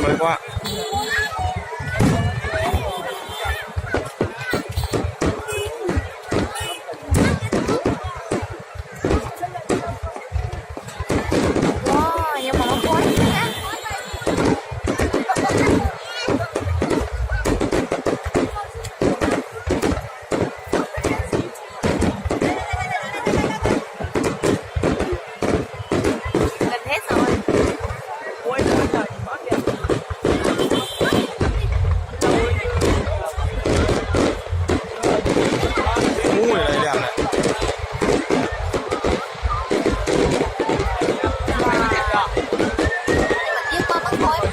mới quá. Wow, nhưng mà nó quá nhá. Gần hết rồi. Ui đây đẹp này. Nhưng mà bắn thôi.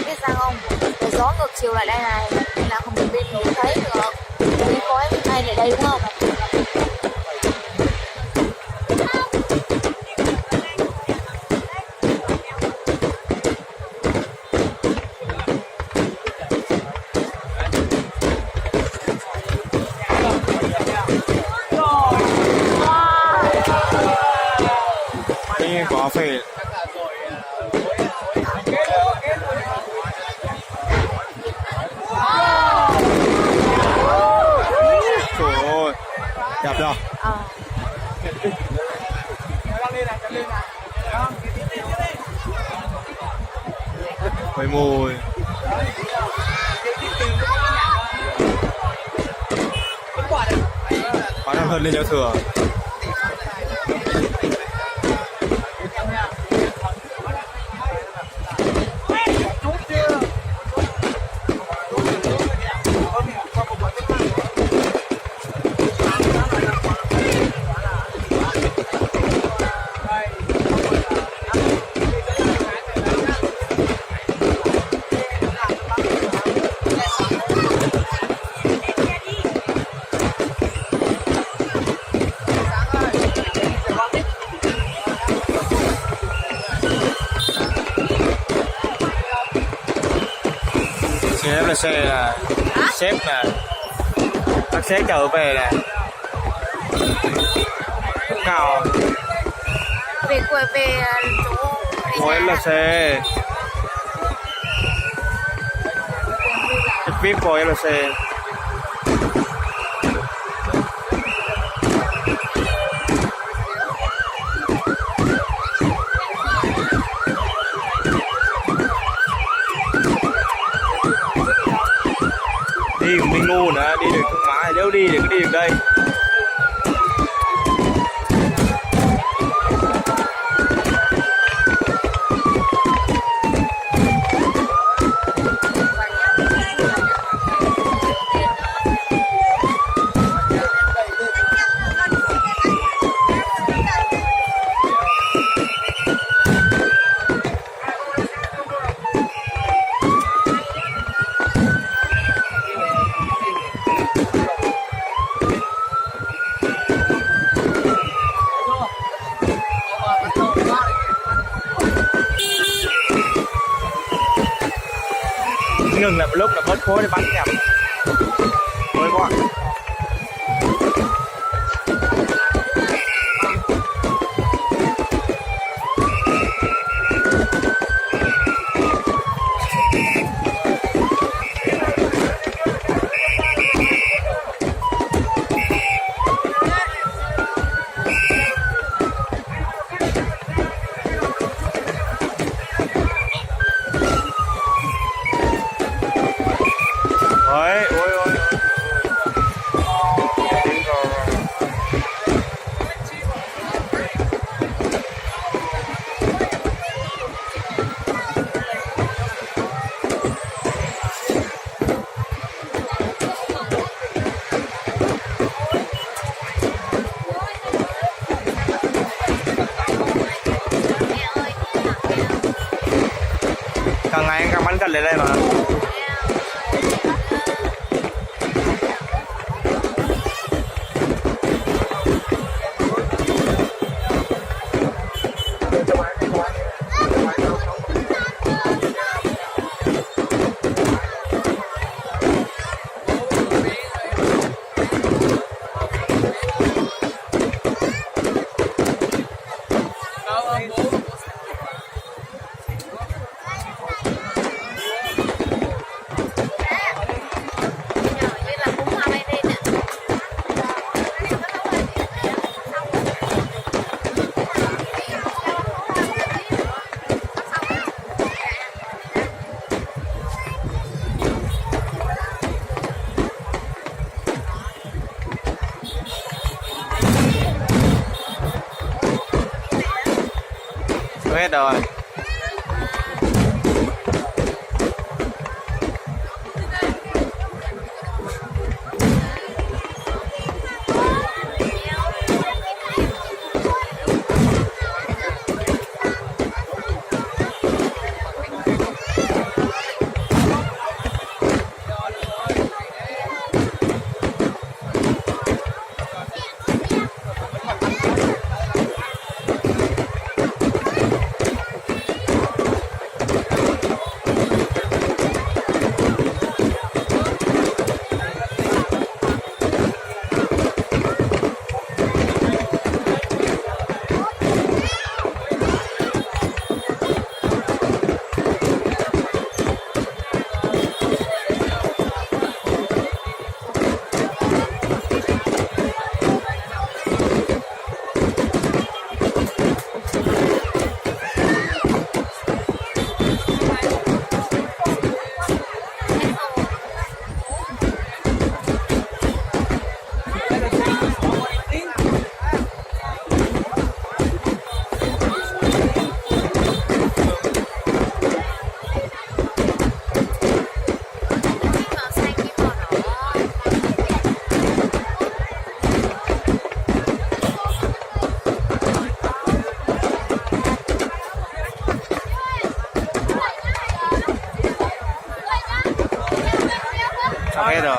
Biết sao không? Cái gió ngược chiều lại đây này nên là không thể nhìn thấy được. Đi khói ngay để đây đúng không? Đi có phải trời ơi đẹp chưa? Với mùi có năm hơn lên giao thừa. Sếp là xe là sếp nè, bác sếp chờ về nè. Lúc nào Về quê về chỗ của LC trực tiếp của LC. Đi của mình ngu nữa, đi được không má, nếu đi thì cứ đi được đây. Ngừng lại một lúc là bớt khối để bắn nhầm mới quá. Ôi, ôi, ôi. ngày càng bắn gần lên đây mà. Hết rồi. Xong hết rồi.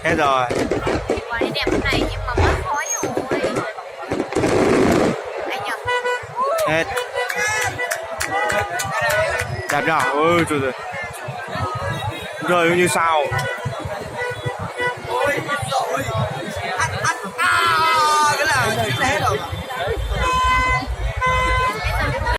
Hết rồi. Quả này đẹp này nhưng mà quá khói rồi. Anh nhờ. Hết. Đẹp nhở? Ôi trời ơi. Rơi như sao.